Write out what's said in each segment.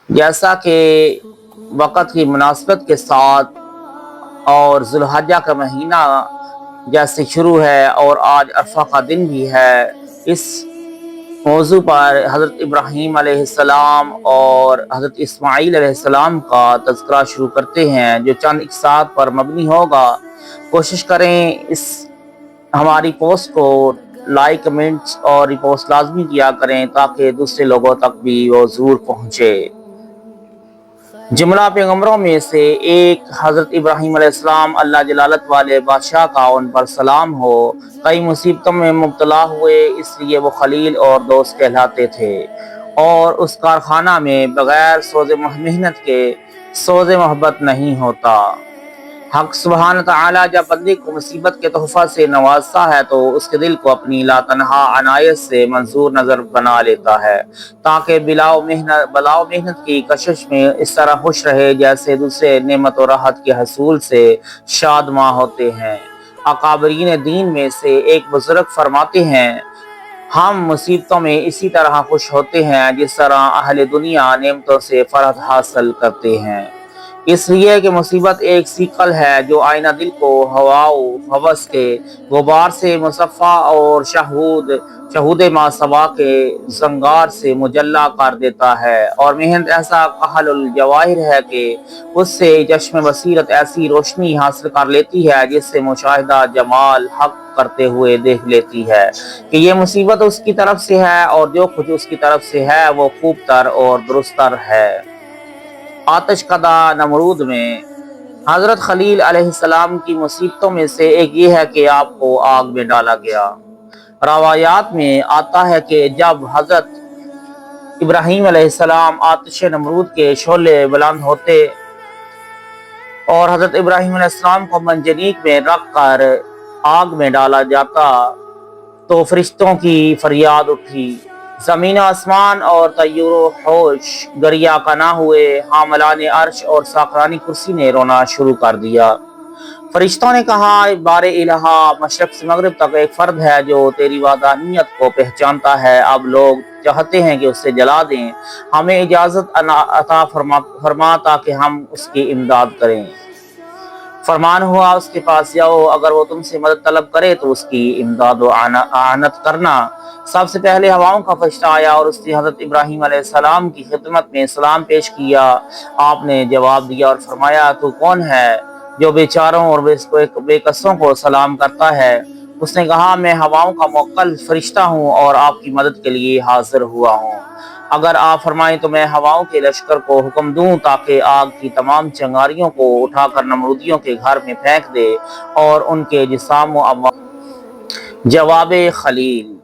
جیسا کہ وقت کی مناسبت کے ساتھ اور ذوالحجہ کا مہینہ جیسے شروع ہے اور آج عرفہ کا دن بھی ہے، اس موضوع پر حضرت ابراہیم علیہ السلام اور حضرت اسماعیل علیہ السلام کا تذکرہ شروع کرتے ہیں، جو چند اقساط پر مبنی ہوگا۔ کوشش کریں اس ہماری پوسٹ کو لائک، کمنٹس اور ریپوسٹ لازمی کیا کریں تاکہ دوسرے لوگوں تک بھی وہ ضرور پہنچے۔ جملہ پیغمبروں میں سے ایک حضرت ابراہیم علیہ السلام، اللہ جلالت والے بادشاہ کا ان پر سلام ہو، کئی مصیبتوں میں مبتلا ہوئے، اس لیے وہ خلیل اور دوست کہلاتے تھے، اور اس کارخانہ میں بغیر سوز محنت کے سوز محبت نہیں ہوتا۔ حق سبحانہ تعالیٰ جب بندے کو مصیبت کے تحفہ سے نوازتا ہے تو اس کے دل کو اپنی لا تنہا عنایت سے منظور نظر بنا لیتا ہے، تاکہ بلاؤ محنت کی کشش میں اس طرح خوش رہے جیسے دوسرے نعمت و راحت کے حصول سے شادماں ہوتے ہیں۔ اکابرین دین میں سے ایک بزرگ فرماتے ہیں، ہم مصیبتوں میں اسی طرح خوش ہوتے ہیں جس طرح اہل دنیا نعمتوں سے فرحت حاصل کرتے ہیں، اس لیے کہ مصیبت ایک سیکل ہے جو آئینہ دل کو ہوا و ہوس کے غبار سے مصفا اور شہود ماسوا کے زنگار سے مجلا کر دیتا ہے، اور محنت ایسا کحل الجواہر ہے کہ اس سے چشم بصیرت ایسی روشنی حاصل کر لیتی ہے جس سے مشاہدہ جمال حق کرتے ہوئے دیکھ لیتی ہے کہ یہ مصیبت اس کی طرف سے ہے، اور جو کچھ اس کی طرف سے ہے وہ خوب تر اور درست تر ہے۔ آتش کدہ نمرود میں حضرت خلیل علیہ السلام کی مصیبتوں میں سے ایک یہ ہے کہ آپ کو آگ میں ڈالا گیا۔ روایات میں آتا ہے کہ جب حضرت ابراہیم علیہ السلام آتش نمرود کے شعلے بلند ہوتے اور حضرت ابراہیم علیہ السلام کو منجنیق میں رکھ کر آگ میں ڈالا جاتا تو فرشتوں کی فریاد اٹھی، زمین و آسمان اور طیر و ہوش گریا کنا ہوئے، حاملان عرش اور ساقرانی کرسی نے رونا شروع کر دیا۔ فرشتوں نے کہا، بار الہا، مشرق سے مغرب تک ایک فرد ہے جو تیری وحدانیت کو پہچانتا ہے، اب لوگ چاہتے ہیں کہ اسے جلا دیں، ہمیں اجازت عطا فرما تاکہ ہم اس کی امداد کریں۔ فرمان ہوا، اس کے پاس جاؤ، اگر وہ تم سے مدد طلب کرے تو اس کی امداد و اعانت کرنا۔ سب سے پہلے ہواؤں کا فرشتہ آیا اور اس نے حضرت ابراہیم علیہ السلام کی خدمت میں سلام پیش کیا۔ آپ نے جواب دیا اور فرمایا، تو کون ہے جو بیچاروں اور بے کسوں کو سلام کرتا ہے؟ اس نے کہا، میں ہواؤں کا موکل فرشتہ ہوں اور آپ کی مدد کے لیے حاضر ہوا ہوں۔ اگر آپ فرمائیں تو میں ہواؤں کے لشکر کو حکم دوں تاکہ آگ کی تمام چنگاریوں کو اٹھا کر نمرودیوں کے گھر میں پھینک دے اور ان کے جسام و اموال۔ جواب خلیل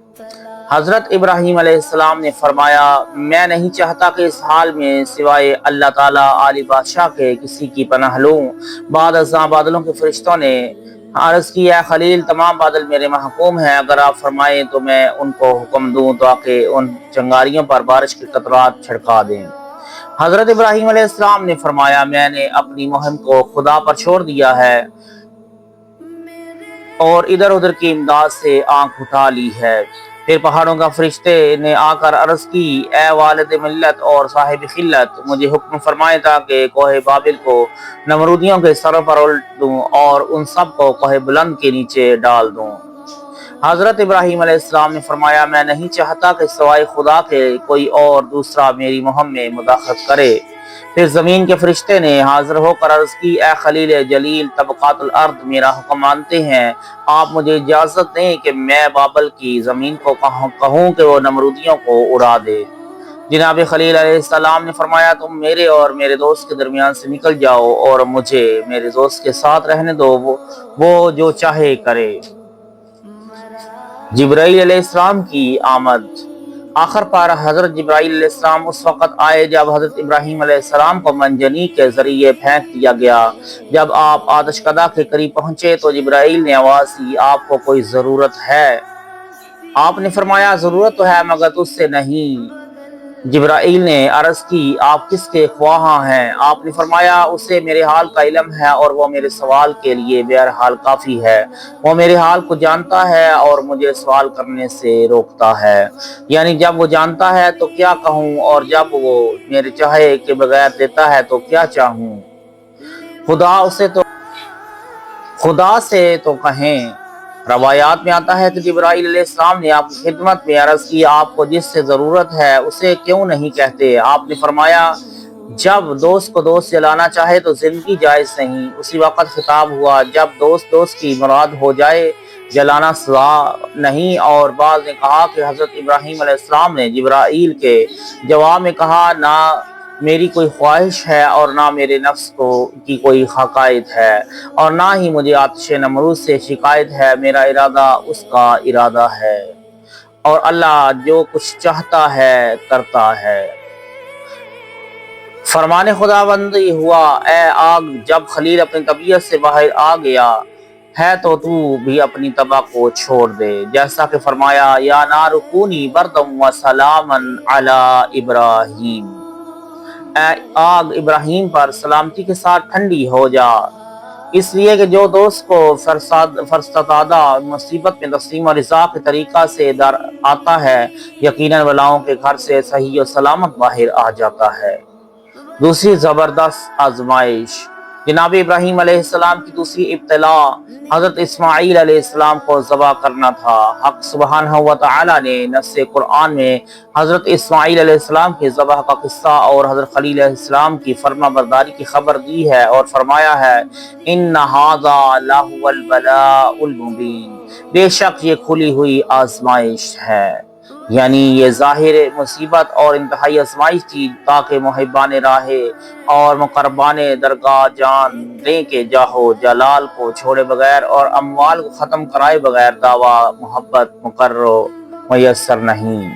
حضرت ابراہیم علیہ السلام نے فرمایا، میں نہیں چاہتا کہ اس حال میں سوائے اللہ تعالیٰ عالی بادشاہ کے کسی کی پناہ لوں۔ بعد ازاں بادلوں کے فرشتوں نے عرض کیا، خلیل، تمام بادل میرے محکوم ہیں، اگر آپ فرمائیں تو میں ان کو حکم دوں تاکہ ان چنگاریوں پر بارش کے قطرات چھڑکا دیں۔ حضرت ابراہیم علیہ السلام نے فرمایا، میں نے اپنی مہم کو خدا پر چھوڑ دیا ہے اور ادھر ادھر کی امداد سے آنکھ اٹھا لی ہے۔ پھر پہاڑوں کا فرشتے نے آ کر عرض کی، اے والد ملت اور صاحب خلت، مجھے حکم فرمائے تاکہ کوہ بابل کو نمرودیوں کے سروں پر الٹ دوں اور ان سب کو کوہ بلند کے نیچے ڈال دوں۔ حضرت ابراہیم علیہ السلام نے فرمایا، میں نہیں چاہتا کہ سوائے خدا کے کوئی اور دوسرا میری مہم میں مداخلت کرے۔ پھر زمین کے فرشتے نے حاضر ہو کر عرض کی، اے خلیل جلیل، طبقات الارض میرا حکم مانتے ہیں، آپ مجھے اجازت دیں کہ میں بابل کی زمین کو کہوں کہ وہ نمرودیوں کو اڑا دے۔ جناب خلیل علیہ السلام نے فرمایا، تم میرے اور میرے دوست کے درمیان سے نکل جاؤ اور مجھے میرے دوست کے ساتھ رہنے دو، وہ جو چاہے کرے۔ جبرائیل علیہ السلام کی آمد۔ آخر پر حضرت جبرائیل علیہ السلام اس وقت آئے جب حضرت ابراہیم علیہ السلام کو منجنیق کے ذریعے پھینک دیا گیا۔ جب آپ آتش کدہ کے قریب پہنچے تو جبرائیل نے آواز دی، آپ کو کوئی ضرورت ہے؟ آپ نے فرمایا، ضرورت تو ہے مگر تجھ سے نہیں۔ جبرائیل نے عرض کی آپ کس کے خواہاں ہیں؟ آپ نے فرمایا اسے میرے حال کا علم ہے اور وہ میرے سوال کے لیے بہرحال کافی ہے، وہ میرے حال کو جانتا ہے اور مجھے سوال کرنے سے روکتا ہے، یعنی جب وہ جانتا ہے تو کیا کہوں اور جب وہ میرے چاہے کے بغیر دیتا ہے تو کیا چاہوں؟ خدا سے تو کہیں۔ روایات میں آتا ہے کہ جبرائیل علیہ السلام نے آپ کی خدمت میں عرض کی آپ کو جس سے ضرورت ہے اسے کیوں نہیں کہتے؟ آپ نے فرمایا جب دوست کو دوست جلانا چاہے تو زندگی جائز نہیں۔ اسی وقت خطاب ہوا جب دوست کی مراد ہو جائے جلانا سزا نہیں۔ اور بعض نے کہا کہ حضرت ابراہیم علیہ السلام نے جبرائیل کے جواب میں کہا نہ میری کوئی خواہش ہے اور نہ میرے نفس کی کوئی حقائق ہے اور نہ ہی مجھے آتش نمرود سے شکایت ہے، میرا ارادہ اس کا ارادہ ہے اور اللہ جو کچھ چاہتا ہے کرتا ہے۔ فرمان خداوند یہ ہوا اے آگ جب خلیل اپنی طبیعت سے باہر آ گیا ہے تو تو بھی اپنی طبع کو چھوڑ دے، جیسا کہ فرمایا یا نار کونی بردم و سلاما علی ابراہیم، اے آگ ابراہیم پر سلامتی کے ساتھ ٹھنڈی ہو جا۔ اس لیے کہ جو دوست کو فرستادہ مصیبت میں تسلیم و رضا کے طریقہ سے در آتا ہے یقیناً بلاؤں کے گھر سے صحیح و سلامت باہر آ جاتا ہے۔ دوسری زبردست آزمائش۔ جناب ابراہیم علیہ السلام کی دوسری ابتلا حضرت اسماعیل علیہ السلام کو ذبح کرنا تھا۔ حق سبحانہ و تعالی نے نص قرآن میں حضرت اسماعیل علیہ السلام کے ذبح کا قصہ اور حضرت خلیل علیہ السلام کی فرما برداری کی خبر دی ہے اور فرمایا ہے ان ھذا لہو البلاء المبین، بے شک یہ کھلی ہوئی آزمائش ہے، یعنی یہ ظاہر مصیبت اور انتہائی آزمائش تھی تاکہ محبان راہ اور مقربان درگاہ جان لیں کہ جاہو جلال کو چھوڑے بغیر اور اموال کو ختم کرائے بغیر دعویٰ محبت مقرر میسر نہیں۔